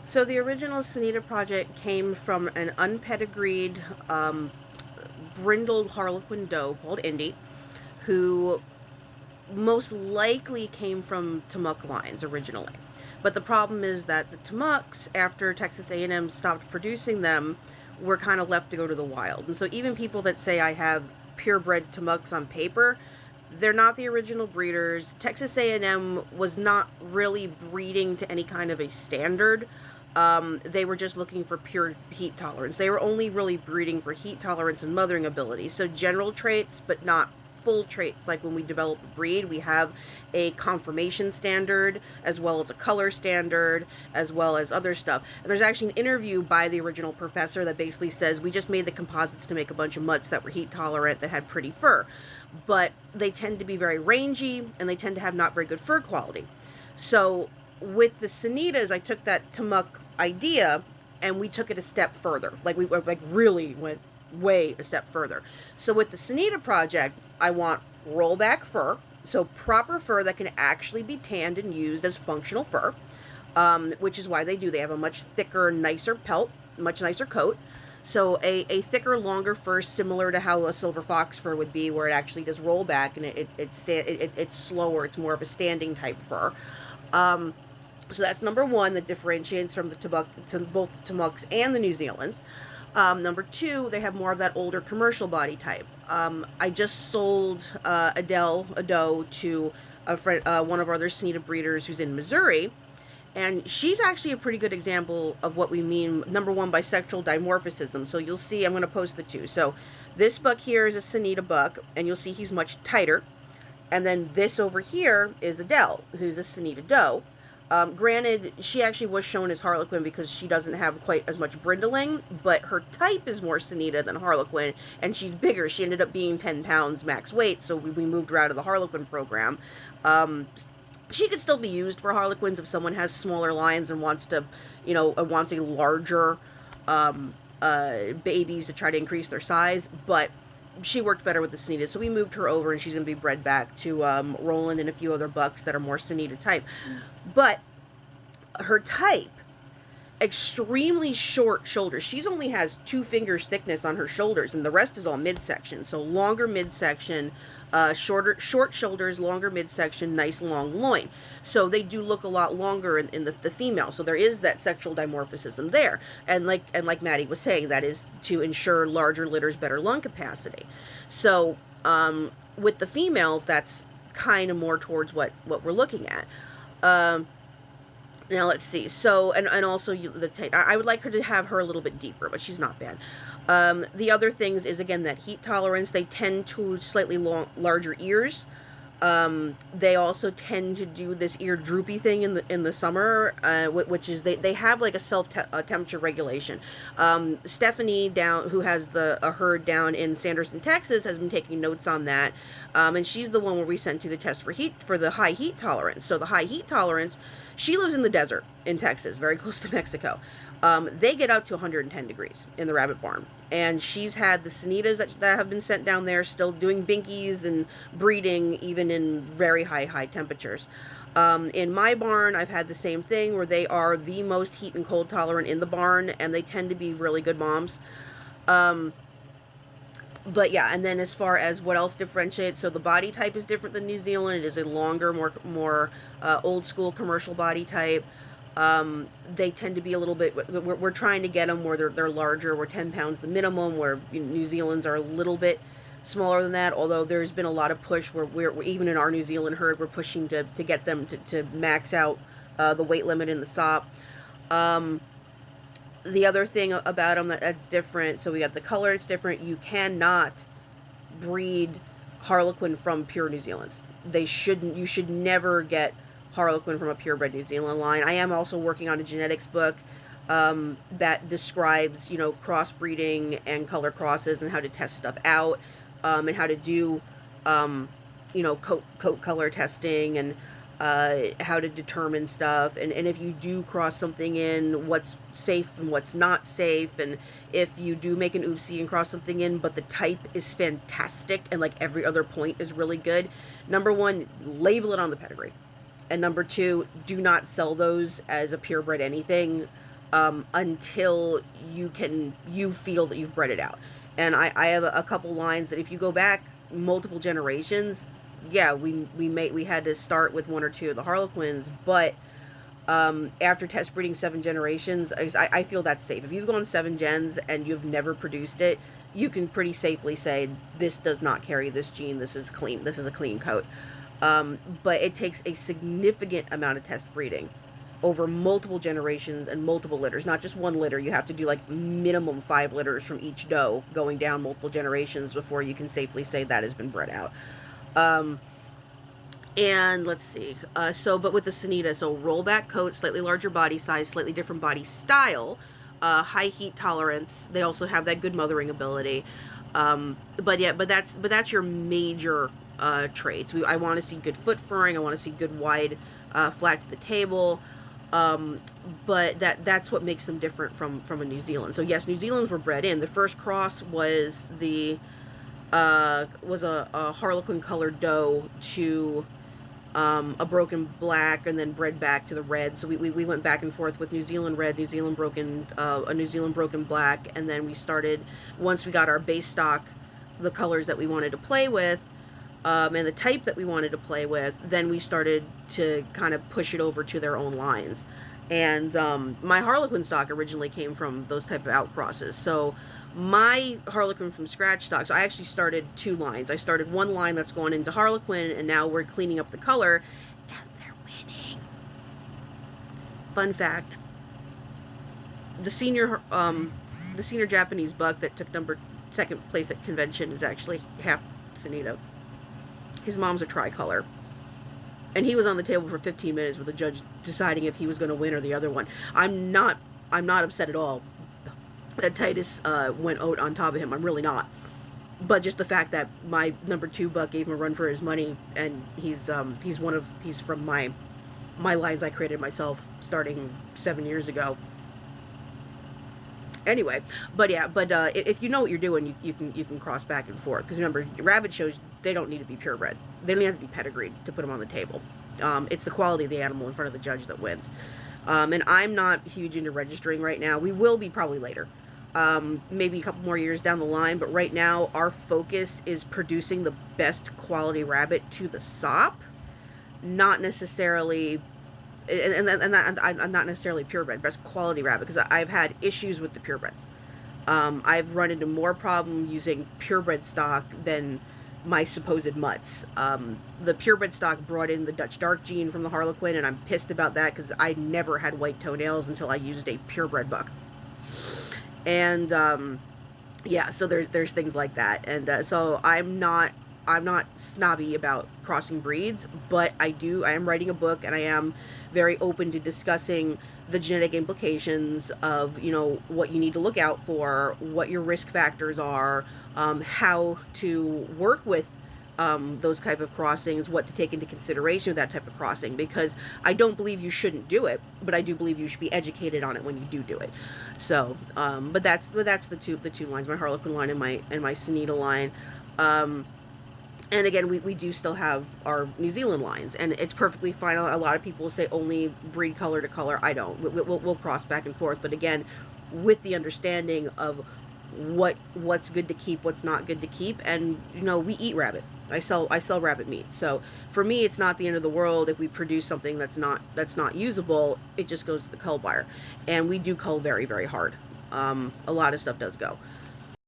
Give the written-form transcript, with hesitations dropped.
So the original Senita project came from an unpedigreed, brindled Harlequin doe called Indy, who most likely came from Timuc lines originally. But the problem is that the Timucs, after Texas A&M stopped producing them, were kind of left to go to the wild. And so even people that say I have purebred Timucs on paper, they're not the original breeders. Texas A&M was not really breeding to any kind of a standard. They were just looking for pure heat tolerance. They were only really breeding for heat tolerance and mothering ability. So general traits, but not full traits. Like when we develop a breed, we have a conformation standard, as well as a color standard, as well as other stuff. And there's actually an interview by the original professor that basically says, we just made the composites to make a bunch of mutts that were heat tolerant, that had pretty fur. But they tend to be very rangy, and they tend to have not very good fur quality. So with the Sanitas, I took that Timuc idea and we took it a step further. We really went way a step further. So with the Senita project, I want rollback fur, so proper fur that can actually be tanned and used as functional fur, which is why they have a much thicker, nicer pelt, much nicer coat. So a thicker, longer fur, similar to how a silver fox fur would be, where it actually does roll back and it's slower. It's more of a standing type fur. So that's number one that differentiates from both the Timucs and the New Zealands. Number two, they have more of that older commercial body type. I just sold Adele, a doe, to a friend, one of our other Senita breeders who's in Missouri, and she's actually a pretty good example of what we mean, number one, by sexual dimorphism. So you'll see, I'm going to post the two. So this buck here is a Senita buck, and you'll see he's much tighter. And then this over here is Adele, who's a Senita doe. Granted, she actually was shown as Harlequin because she doesn't have quite as much brindling, but her type is more Senita than Harlequin, and she's bigger. She ended up being 10 pounds max weight, so we moved her out of the Harlequin program. She could still be used for Harlequins if someone has smaller lines and wants to, wants a larger babies to try to increase their size, but she worked better with the Senita, so we moved her over, and she's going to be bred back to Roland and a few other bucks that are more Senita type. But her type, extremely short shoulders. She only has 2 fingers thickness on her shoulders, and the rest is all midsection. So longer midsection, short shoulders, longer midsection, nice long loin. So they do look a lot longer in the female. So there is that sexual dimorphism there. And like Maddie was saying, that is to ensure larger litters, better lung capacity. So with the females, that's kind of more towards what we're looking at. Now let's see. So and also I would like her to have her a little bit deeper, but she's not bad. The other things is, again, that heat tolerance. They tend to slightly larger ears. They also tend to do this ear droopy thing in the summer, which is they have like a temperature regulation. Stephanie who has a herd down in Sanderson, Texas, has been taking notes on that, and she's the one where we sent to the test for the high heat tolerance. So the high heat tolerance, she lives in the desert in Texas, very close to Mexico. They get out to 110 degrees in the rabbit barn. And she's had the Sanitas that have been sent down there still doing binkies and breeding even in very high temperatures. In my barn, I've had the same thing where they are the most heat and cold tolerant in the barn, and they tend to be really good moms. But yeah, and then as far as what else differentiates, so the body type is different than New Zealand. It is a longer, more old school commercial body type. They tend to be a little bit, we're trying to get them where they're larger. We're 10 pounds the minimum, where New Zealand's are a little bit smaller than that, although there's been a lot of push where we're even in our New Zealand herd, we're pushing to get them to max out the weight limit in the sop. The other thing about them that's different, so we got the color, it's different. You cannot breed Harlequin from pure New Zealands. You should never get Harlequin from a purebred New Zealand line. I am also working on a genetics book that describes, crossbreeding and color crosses and how to test stuff out, and how to do, coat color testing, and how to determine stuff, and if you do cross something in, what's safe and what's not safe, and if you do make an oopsie and cross something in, but the type is fantastic and like every other point is really good, number one, label it on the pedigree. And number two, do not sell those as a purebred anything. until you feel that you've bred it out. And I have a couple lines that if you go back multiple generations, yeah, we had to start with one or two of the Harlequins, but after test breeding 7 generations, I feel that's safe. If you've gone 7 gens and you've never produced it, you can pretty safely say this does not carry this gene. This is clean. This is a clean coat. But it takes a significant amount of test breeding over multiple generations and multiple litters, not just one litter. You have to do like minimum 5 litters from each doe going down multiple generations before you can safely say that has been bred out. And let's see. But with the senita, so rollback coat, slightly larger body size, slightly different body style, high heat tolerance. They also have that good mothering ability. But that's your major traits. I want to see good foot furring. I want to see good wide, flat to the table. But that's what makes them different from a New Zealand. So yes, New Zealand's were bred in. The first cross was a Harlequin colored doe to a broken black, and then bred back to the red. So we went back and forth with New Zealand red, New Zealand broken, a New Zealand broken black, and then we started, once we got our base stock, the colors that we wanted to play with, and the type that we wanted to play with, then we started to kind of push it over to their own lines. And my Harlequin stock originally came from those type of outcrosses. So my Harlequin from scratch stock, so I actually started 2 lines. I started one line that's going into Harlequin, and now we're cleaning up the color, and they're winning. Fun fact, the senior Japanese buck that took second place at convention is actually half senita. His mom's a tricolor. And he was on the table for 15 minutes with the judge deciding if he was going to win or the other one. I'm not upset at all that Titus went out on top of him. I'm really not. But just the fact that my number 2 buck gave him a run for his money, and he's from my lines I created myself starting 7 years ago. Anyway, if you know what you're doing, you can cross back and forth. Because remember, rabbit shows, they don't need to be purebred. They don't have to be pedigreed to put them on the table. It's the quality of the animal in front of the judge that wins. And I'm not huge into registering right now. We will be probably later. Maybe a couple more years down the line. But right now, our focus is producing the best quality rabbit to the SOP. Not necessarily... And I'm not necessarily purebred, best quality rabbit, because I've had issues with the purebreds. I've run into more problem using purebred stock than my supposed mutts. The purebred stock brought in the Dutch dark gene from the Harlequin, and I'm pissed about that because I never had white toenails until I used a purebred buck. And yeah, so there's things like that, and so I'm not snobby about crossing breeds, but I am writing a book, and I am very open to discussing the genetic implications of, what you need to look out for, what your risk factors are, how to work with those type of crossings, what to take into consideration with that type of crossing, because I don't believe you shouldn't do it, but I do believe you should be educated on it when you do it. So, but that's the two lines, my Harlequin line and my senita line. And again, we do still have our New Zealand lines, and it's perfectly fine. A lot of people say only breed color to color. I don't. We'll cross back and forth, but again, with the understanding of what's good to keep, what's not good to keep, and we eat rabbit. I sell rabbit meat, so for me, it's not the end of the world if we produce something that's not usable. It just goes to the cull buyer, and we do cull very, very hard. A lot of stuff does go.